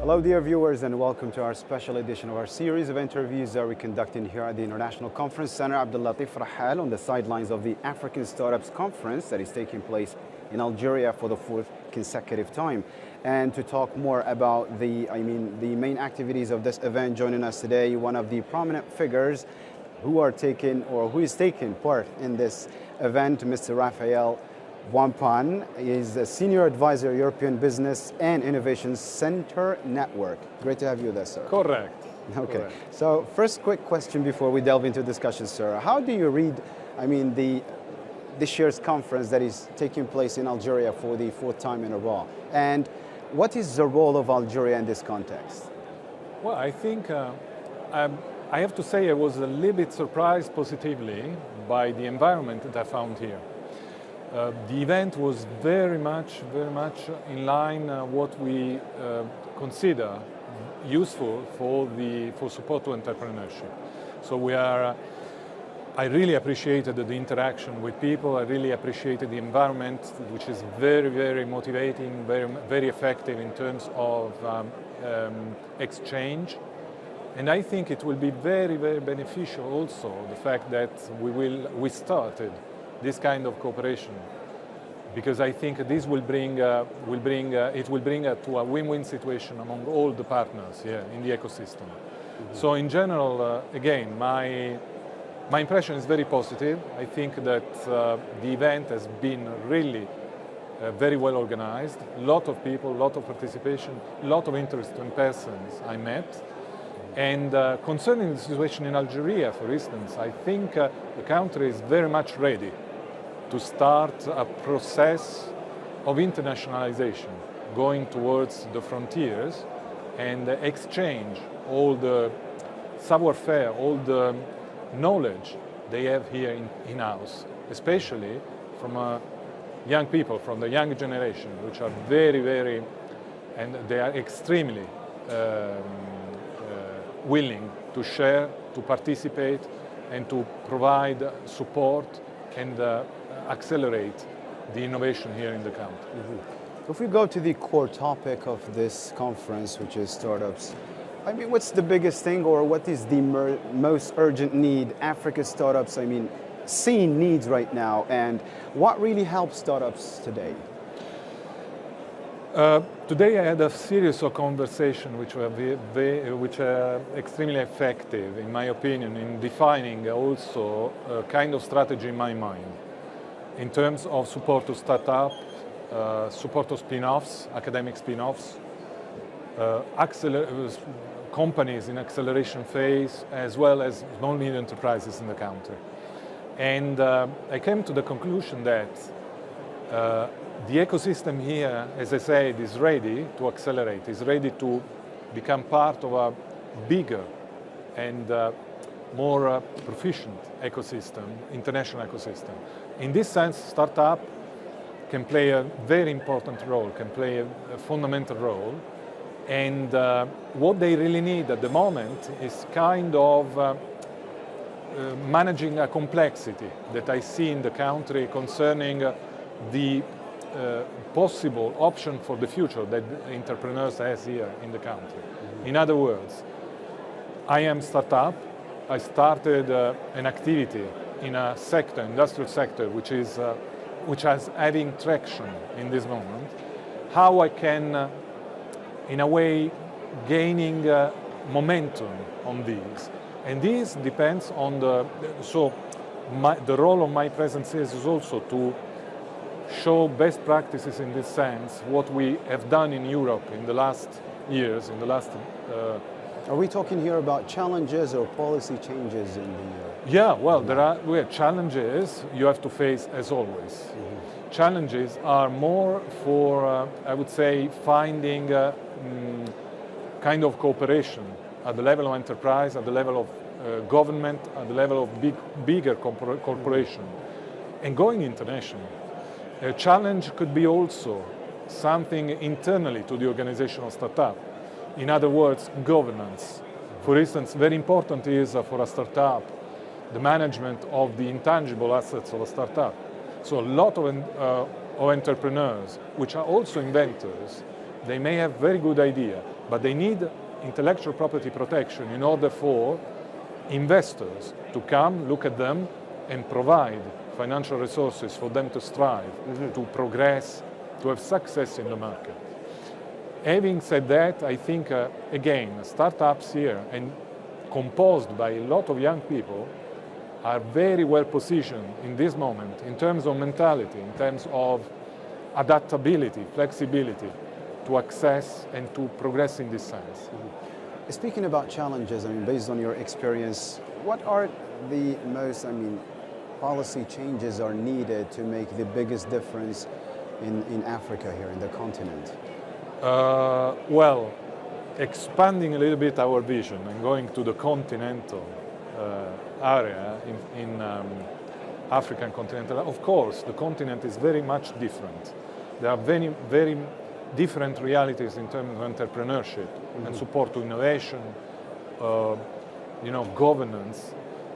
Hello dear viewers and welcome to our special edition of our series of interviews that we're conducting here at the International Conference Center Abdul Latif Rahal on the sidelines of the African Startups Conference that is taking place in Algeria for the fourth consecutive time. And to talk more about the main activities of this event, joining us today, one of the prominent figures who is taking part in this event, Mr. Raphael Wampan is a Senior Advisor, European Business and Innovation Center Network. Great to have you there, sir. Correct. Okay. Correct. So first quick question before we delve into discussion, sir. How do you read, this year's conference that is taking place in Algeria for the fourth time in a row? And what is the role of Algeria in this context? Well, I think I have to say I was a little bit surprised positively by the environment that I found here. The event was very much in line what we consider useful for support to entrepreneurship. So I really appreciated the interaction with people. I really appreciated the environment, which is very motivating, very effective in terms of exchange. And I think it will be very beneficial also the fact that we started this kind of cooperation, because I think this will bring to a win-win situation among all the partners here in the ecosystem. Mm-hmm. So in general, again, my impression is very positive. I think that the event has been really very well organized. A lot of people, a lot of participation, a lot of interesting persons I met. And concerning the situation in Algeria, for instance, I think the country is very much ready to start a process of internationalization, going towards the frontiers and exchange all the savoir-faire, all the knowledge they have here in-house, especially from young people, from the young generation, which are very, and they are extremely willing to share, to participate, and to provide support and accelerate the innovation here in the country. Mm-hmm. If we go to the core topic of this conference, which is startups, what's the biggest thing, or what is the most urgent need Africa startups, seeing needs right now, and what really helps startups today? Today I had a series of conversations which are extremely effective, in my opinion, in defining also a kind of strategy in my mind, in terms of support to startup, support to spin-offs, academic spin-offs, companies in acceleration phase, as well as small-medium enterprises in the country. And I came to the conclusion that the ecosystem here, as I said, is ready to accelerate, is ready to become part of a bigger and more proficient ecosystem, international ecosystem. In this sense, startup can play a very important role, can play a fundamental role. And what they really need at the moment is kind of managing a complexity that I see in the country concerning the possible option for the future that entrepreneurs has here in the country. In other words, I am startup. I started an activity in a sector, industrial sector, which has having traction in this moment. How I can, in a way, gaining momentum on these, and this depends on the role of my presence is also to show best practices in this sense, what we have done in Europe in the last years, Are we talking here about challenges or policy changes in the... Yeah, well, there are challenges you have to face as always. Mm-hmm. Challenges are more for, I would say, finding kind of cooperation at the level of enterprise, at the level of government, at the level of bigger corporation, and going international. A challenge could be also something internally to the organization of startup. In other words, governance. For instance, very important is for a startup the management of the intangible assets of a startup. So a lot of entrepreneurs, which are also inventors, they may have very good idea, but they need intellectual property protection in order for investors to come, look at them, and provide financial resources for them to strive, to progress, to have success in the market. Having said that, I think, again, startups here, and composed by a lot of young people, are very well positioned in this moment in terms of mentality, in terms of adaptability, flexibility, to access and to progress in this sense. Speaking about challenges, I mean, based on your experience, what are the most, policy changes are needed to make the biggest difference in Africa here, in the continent? Well, expanding a little bit our vision and going to the continental area in African continental, of course, the continent is very much different. There are very, very different realities in terms of entrepreneurship and support to innovation, governance,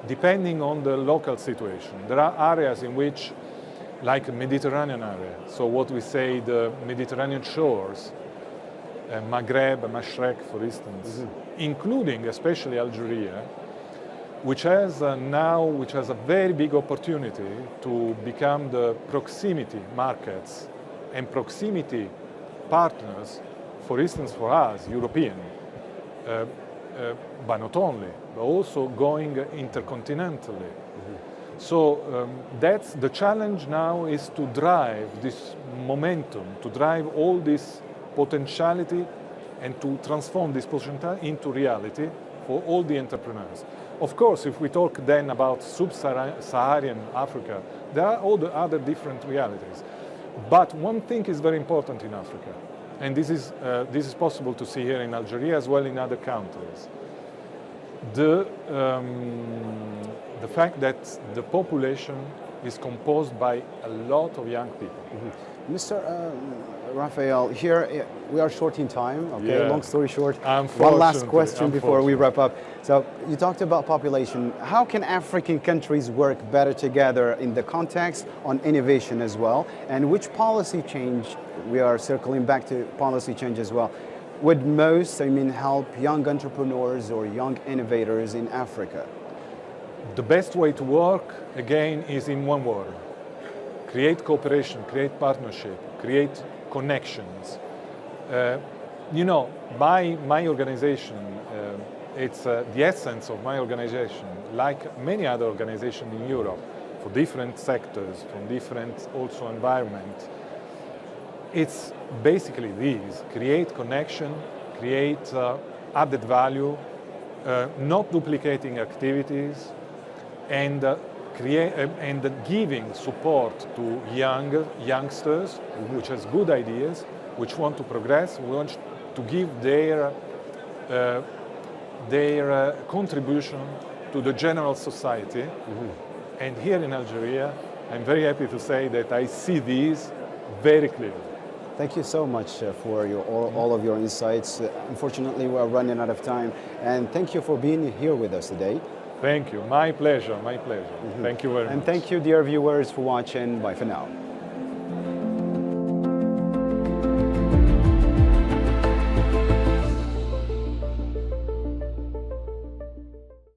depending on the local situation. There are areas in which, like the Mediterranean area, so what we say the Mediterranean shores, Maghreb, Mashrek, for instance, including especially Algeria, which has a very big opportunity to become the proximity markets and proximity partners, for instance, for us, European, but not only, but also going intercontinentally. So that's the challenge now, is to drive this momentum, to drive all this potentiality and to transform this potentiality into reality for all the entrepreneurs. Of course, if we talk then about sub-Saharan Africa, there are all the other different realities. But one thing is very important in Africa, and this is possible to see here in Algeria as well in other countries. The fact that the population is composed by a lot of young people. Mr. Raphael, here we are short in time, okay, Yeah. long story short. One last question before we wrap up. So you talked about population. How can African countries work better together in the context on innovation as well? And which policy change, we are circling back to policy change as well, would most, help young entrepreneurs or young innovators in Africa? The best way to work, again, is in one word. Create cooperation, create partnership, create connections. My organization, it's the essence of my organization, like many other organizations in Europe, for different sectors, from different also environment. It's basically these: create connection, create added value, not duplicating activities, and giving support to youngsters, which has good ideas, which want to progress, want to give their contribution to the general society. And here in Algeria, I'm very happy to say that I see these very clearly. Thank you so much for all of your insights. Unfortunately, we are running out of time, and thank you for being here with us today. Thank you. My pleasure. My pleasure. Thank you very much. And thank you, dear viewers, for watching. Bye for now.